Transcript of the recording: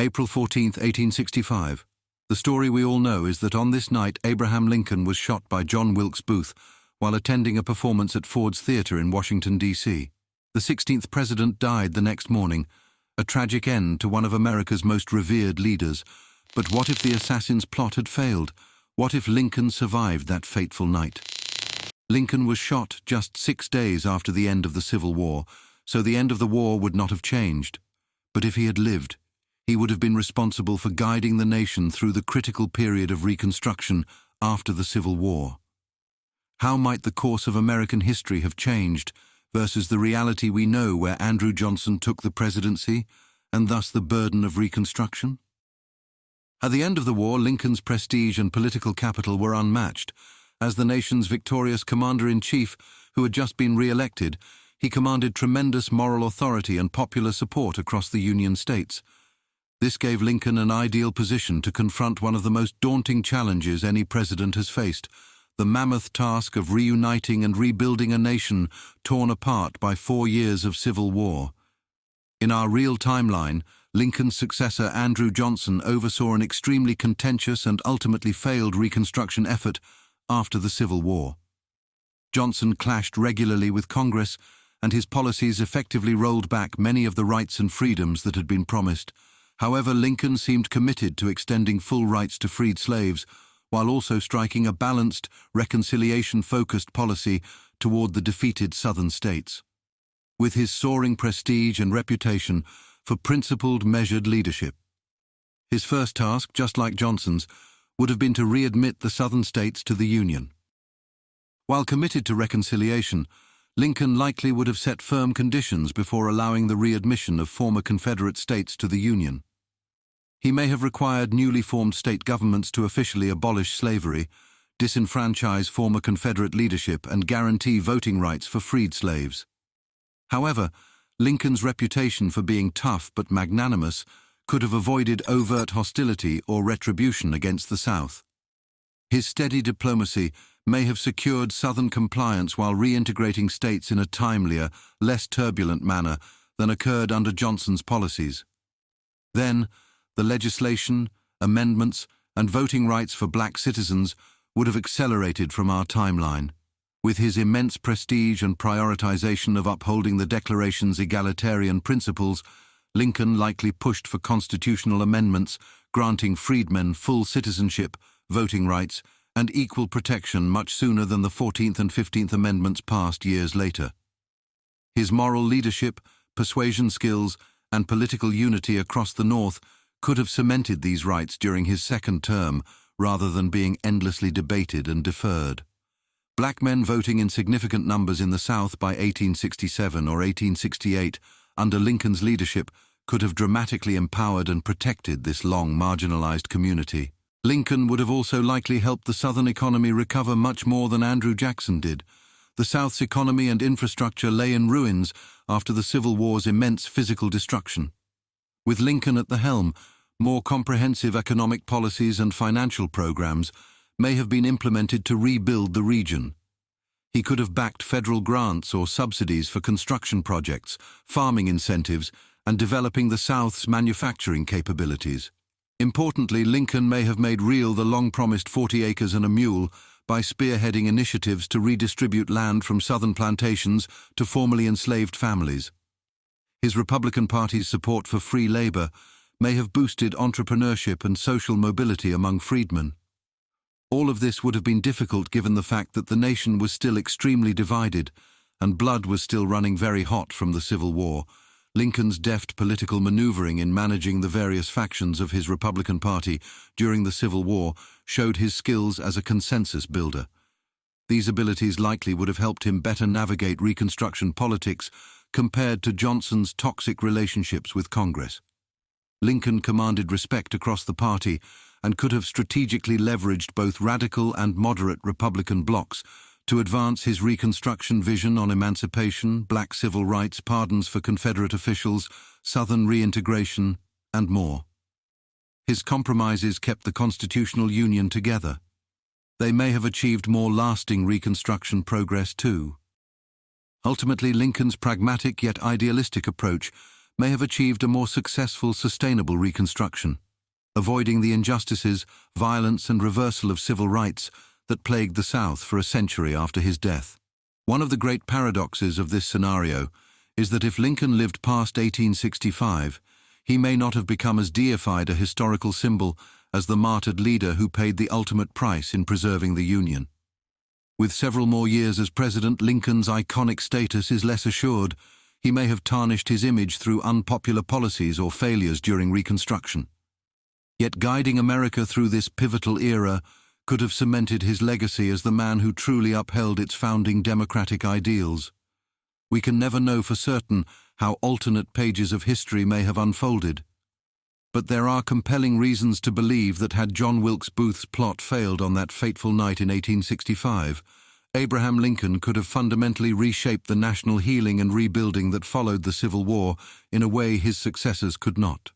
April 14, 1865. The story we all know is that on this night Abraham Lincoln was shot by John Wilkes Booth while attending a performance at Ford's Theatre in Washington, D.C. The 16th president died the next morning, a tragic end to one of America's most revered leaders. But what if the assassin's plot had failed? What if Lincoln survived that fateful night? Lincoln was shot just 6 days after the end of the Civil War, so the end of the war would not have changed. But if he had lived, he would have been responsible for guiding the nation through the critical period of Reconstruction after the Civil War. How might the course of American history have changed versus the reality we know where Andrew Johnson took the presidency and thus the burden of Reconstruction? At the end of the war, Lincoln's prestige and political capital were unmatched. As the nation's victorious commander-in-chief, who had just been re-elected, he commanded tremendous moral authority and popular support across the Union states. This gave Lincoln an ideal position to confront one of the most daunting challenges any president has faced, the mammoth task of reuniting and rebuilding a nation torn apart by 4 years of civil war. In our real timeline, Lincoln's successor Andrew Johnson oversaw an extremely contentious and ultimately failed Reconstruction effort after the Civil War. Johnson clashed regularly with Congress, and his policies effectively rolled back many of the rights and freedoms that had been promised. However, Lincoln seemed committed to extending full rights to freed slaves, while also striking a balanced, reconciliation-focused policy toward the defeated Southern states. With his soaring prestige and reputation for principled, measured leadership, his first task, just like Johnson's, would have been to readmit the Southern states to the Union. While committed to reconciliation, Lincoln likely would have set firm conditions before allowing the readmission of former Confederate states to the Union. He may have required newly formed state governments to officially abolish slavery, disenfranchise former Confederate leadership, and guarantee voting rights for freed slaves. However, Lincoln's reputation for being tough but magnanimous could have avoided overt hostility or retribution against the South. His steady diplomacy may have secured Southern compliance while reintegrating states in a timelier, less turbulent manner than occurred under Johnson's policies. Then, the legislation, amendments, and voting rights for black citizens would have accelerated from our timeline. With his immense prestige and prioritization of upholding the Declaration's egalitarian principles, Lincoln likely pushed for constitutional amendments granting freedmen full citizenship, voting rights, and equal protection much sooner than the 14th and 15th Amendments passed years later. His moral leadership, persuasion skills, and political unity across the North could have cemented these rights during his second term rather than being endlessly debated and deferred. Black men voting in significant numbers in the South by 1867 or 1868 under Lincoln's leadership could have dramatically empowered and protected this long marginalized community. Lincoln would have also likely helped the Southern economy recover much more than Andrew Jackson did. The South's economy and infrastructure lay in ruins after the Civil War's immense physical destruction. With Lincoln at the helm, more comprehensive economic policies and financial programs may have been implemented to rebuild the region. He could have backed federal grants or subsidies for construction projects, farming incentives, and developing the South's manufacturing capabilities. Importantly, Lincoln may have made real the long-promised 40 acres and a mule by spearheading initiatives to redistribute land from Southern plantations to formerly enslaved families. His Republican Party's support for free labor may have boosted entrepreneurship and social mobility among freedmen. All of this would have been difficult given the fact that the nation was still extremely divided and blood was still running very hot from the Civil War. Lincoln's deft political maneuvering in managing the various factions of his Republican Party during the Civil War showed his skills as a consensus builder. These abilities likely would have helped him better navigate Reconstruction politics compared to Johnson's toxic relationships with Congress. Lincoln commanded respect across the party and could have strategically leveraged both radical and moderate Republican blocs to advance his Reconstruction vision on emancipation, black civil rights, pardons for Confederate officials, Southern reintegration, and more. His compromises kept the constitutional union together. They may have achieved more lasting Reconstruction progress too. Ultimately, Lincoln's pragmatic yet idealistic approach may have achieved a more successful, sustainable Reconstruction, avoiding the injustices, violence, and reversal of civil rights that plagued the South for a century after his death. One of the great paradoxes of this scenario is that if Lincoln lived past 1865, he may not have become as deified a historical symbol as the martyred leader who paid the ultimate price in preserving the Union. With several more years as president, Lincoln's iconic status is less assured. He may have tarnished his image through unpopular policies or failures during Reconstruction. Yet guiding America through this pivotal era could have cemented his legacy as the man who truly upheld its founding democratic ideals. We can never know for certain how alternate pages of history may have unfolded, but there are compelling reasons to believe that had John Wilkes Booth's plot failed on that fateful night in 1865, Abraham Lincoln could have fundamentally reshaped the national healing and rebuilding that followed the Civil War in a way his successors could not.